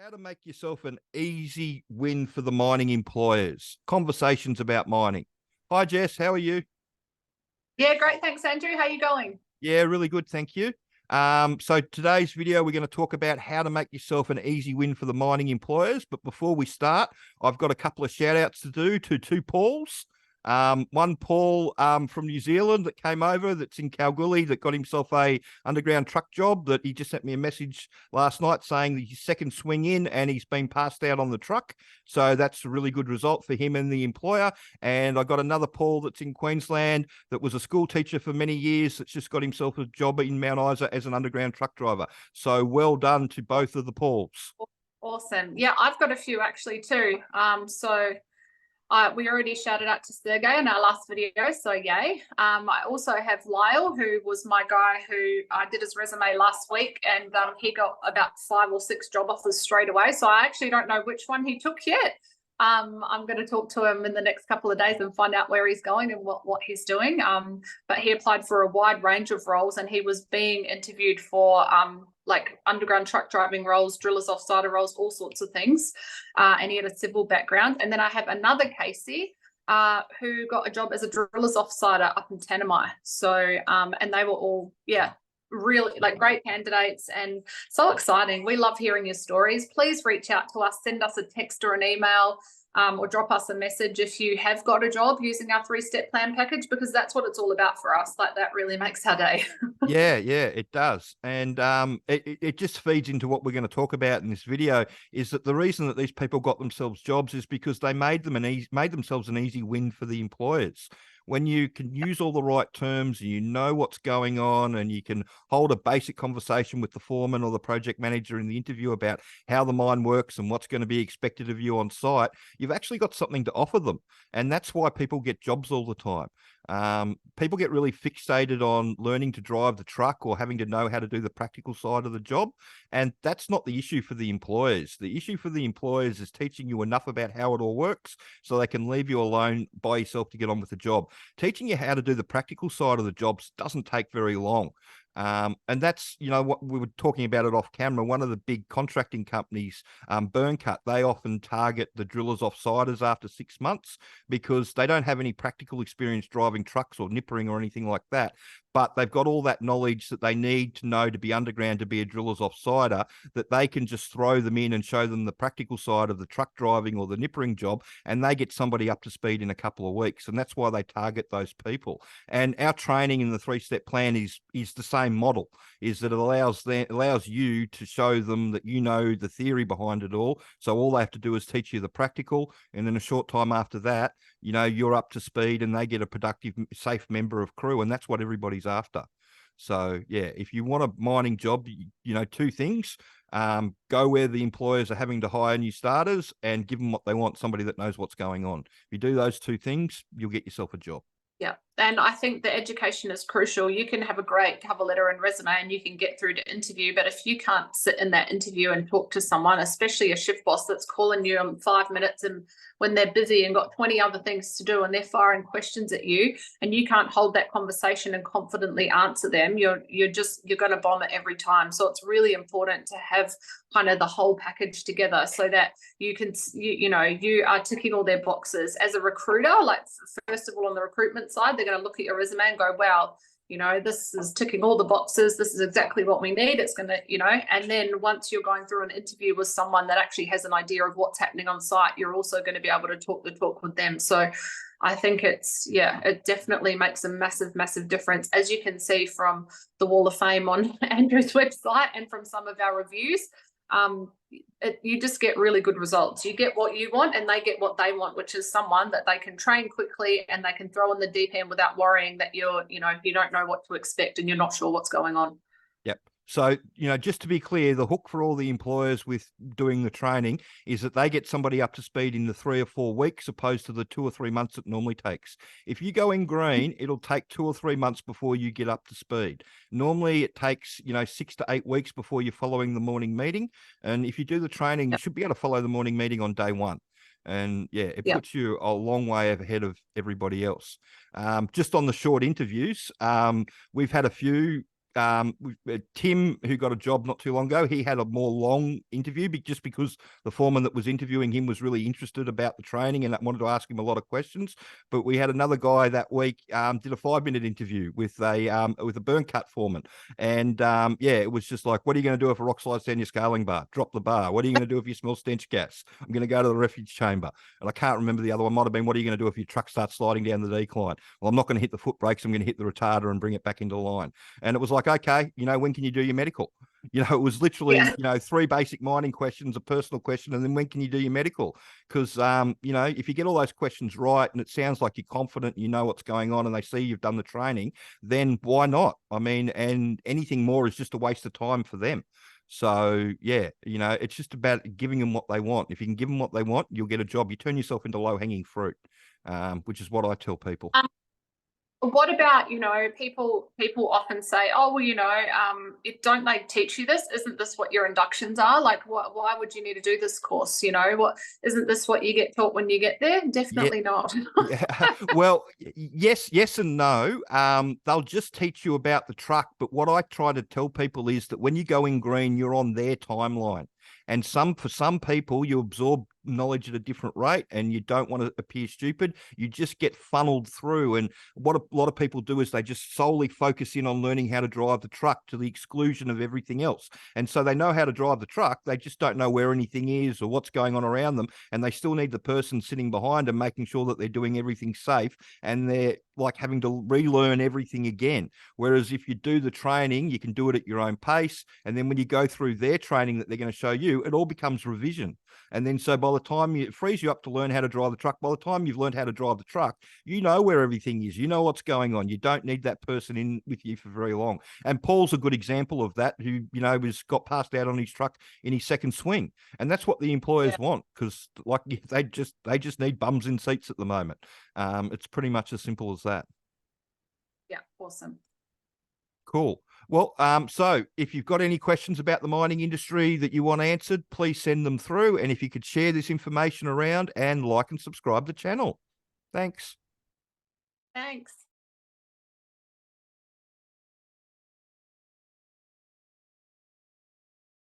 How to make yourself an easy win for the mining employers. Conversations about mining. Hi, Jess. How are you? Yeah, great. Thanks, Andrew. How you going? Yeah, really good. Thank you. So today's video, we're going to talk about how to make yourself an easy win for the mining employers. But before we start, I've got a couple of shout outs to do to two Pauls. One Paul from New Zealand that came over, that's in Kalgoorlie, that got himself a underground truck job. That he just sent me a message last night saying that his second swing in and he's been passed out on the truck. So that's a really good result for him and the employer. And I got another Paul that's in Queensland that was a school teacher for many years that's just got himself a job in Mount Isa as an underground truck driver. So well done to both of the Pauls. Awesome. Yeah, I've got a few actually too. We already shouted out to Sergey in our last video, so yay. I also have Lyle, who was my guy who did his resume last week, and he got about 5 or 6 job offers straight away. So I actually don't know which one he took yet. I'm going to talk to him in the next couple of days and find out where he's going and what he's doing. But he applied for a wide range of roles, and he was being interviewed for like underground truck driving roles, drillers offsider roles, all sorts of things. And he had a civil background. And then I have another Casey who got a job as a drillers offsider up in Tanami. So, and they were all, yeah, really like great candidates and so exciting. We love hearing your stories. Please reach out to us, send us a text or an email, or drop us a message if you have got a job using our 3-step plan package, because that's what it's all about for us. Like, that really makes our day. Yeah, it does. And it just feeds into what we're going to talk about in this video, is that the reason that these people got themselves jobs is because they made themselves an easy win for the employers. When you can use all the right terms and you know what's going on, and you can hold a basic conversation with the foreman or the project manager in the interview about how the mine works and what's going to be expected of you on site, you've actually got something to offer them. And that's why people get jobs all the time. People get really fixated on learning to drive the truck or having to know how to do the practical side of the job. And that's not the issue for the employers. The issue for the employers is teaching you enough about how it all works so they can leave you alone by yourself to get on with the job. Teaching you how to do the practical side of the jobs doesn't take very long. And that's, what we were talking about it off camera. One of the big contracting companies, Burncut, they often target the drillers offsiders after 6 months because they don't have any practical experience driving trucks or nippering or anything like that. But they've got all that knowledge that they need to know to be underground, to be a driller's offsider, that they can just throw them in and show them the practical side of the truck driving or the nippering job, and they get somebody up to speed in a couple of weeks. And that's why they target those people. And our training in the 3-step plan is the same model, is that it allows you to show them that you know the theory behind it all. So all they have to do is teach you the practical, and in a short time after that, you're up to speed and they get a productive, safe member of crew. And that's what everybody's after. So yeah, if you want a mining job, two things: go where the employers are having to hire new starters and give them what they want, somebody that knows what's going on. If you do those two things, you'll get yourself a job. Yeah. And I think the education is crucial. You can have a great cover letter and resume and you can get through to interview, but if you can't sit in that interview and talk to someone, especially a shift boss that's calling you in 5 minutes and when they're busy and got 20 other things to do and they're firing questions at you, and you can't hold that conversation and confidently answer them, you're going to bomb it every time. So it's really important to have kind of the whole package together so that you can, you are ticking all their boxes as a recruiter. Like, first of all, on the recruitment side, they're going to look at your resume and go, wow, this is ticking all the boxes. This is exactly what we need. It's going to, and then once you're going through an interview with someone that actually has an idea of what's happening on site, you're also going to be able to talk the talk with them. So I think it definitely makes a massive, massive difference, as you can see from the Wall of Fame on Andrew's website and from some of our reviews. You just get really good results. You get what you want and they get what they want, which is someone that they can train quickly and they can throw in the deep end without worrying that you don't know what to expect and you're not sure what's going on. Yep. So, just to be clear, the hook for all the employers with doing the training is that they get somebody up to speed in the 3 or 4 weeks, opposed to the 2 or 3 months it normally takes. If you go in green, it'll take 2 or 3 months before you get up to speed. Normally it takes, 6 to 8 weeks before you're following the morning meeting. And if you do the training, you should be able to follow the morning meeting on day one. And yeah, it puts you a long way ahead of everybody else. Just on the short interviews, we've had a few Tim, who got a job not too long ago. He had a more long interview just because the foreman that was interviewing him was really interested about the training and wanted to ask him a lot of questions. But we had another guy that week did a 5-minute interview with a burn cut foreman, and it was just like, what are you going to do if a rock slides down your scaling bar? Drop the bar. What are you going to do if you smell stench gas? I'm going to go to the refuge chamber. And I can't remember the other one. Might have been, what are you going to do if your truck starts sliding down the decline? Well, I'm not going to hit the foot brakes. I'm going to hit the retarder and bring it back into line. And it was like, okay, when can you do your medical? It was literally, 3 basic mining questions, a personal question, and then when can you do your medical? Because, if you get all those questions right and it sounds like you're confident, you know what's going on, and they see you've done the training, then why not? I mean, and anything more is just a waste of time for them. So, it's just about giving them what they want. If you can give them what they want, you'll get a job. You turn yourself into low-hanging fruit, which is what I tell people. What about, people often say, oh, well, don't they teach you this? Isn't this what your inductions are? Like, why would you need to do this course? Isn't this what you get taught when you get there? Definitely not. Well, yes and no. They'll just teach you about the truck. But what I try to tell people is that when you go in green, you're on their timeline. And for some people, you absorb knowledge at a different rate and you don't want to appear stupid. You just get funneled through. And what a lot of people do is they just solely focus in on learning how to drive the truck to the exclusion of everything else. And so they know how to drive the truck. They just don't know where anything is or what's going on around them. And they still need the person sitting behind them, making sure that they're doing everything safe. And they're like having to relearn everything again. Whereas if you do the training, you can do it at your own pace. And then when you go through their training that they're going to show you, it all becomes revision. And then so by the time it frees you up to learn how to drive the truck, by the time you've learned how to drive the truck, you know where everything is. You know what's going on. You don't need that person in with you for very long. And Paul's a good example of that, who, got passed out on his truck in his second swing. And that's what the employers want, because like they just need bums in seats at the moment. It's pretty much as simple as that. Yeah, awesome. Cool. Well, so if you've got any questions about the mining industry that you want answered, please send them through. And if you could share this information around and like and subscribe the channel. Thanks. Thanks.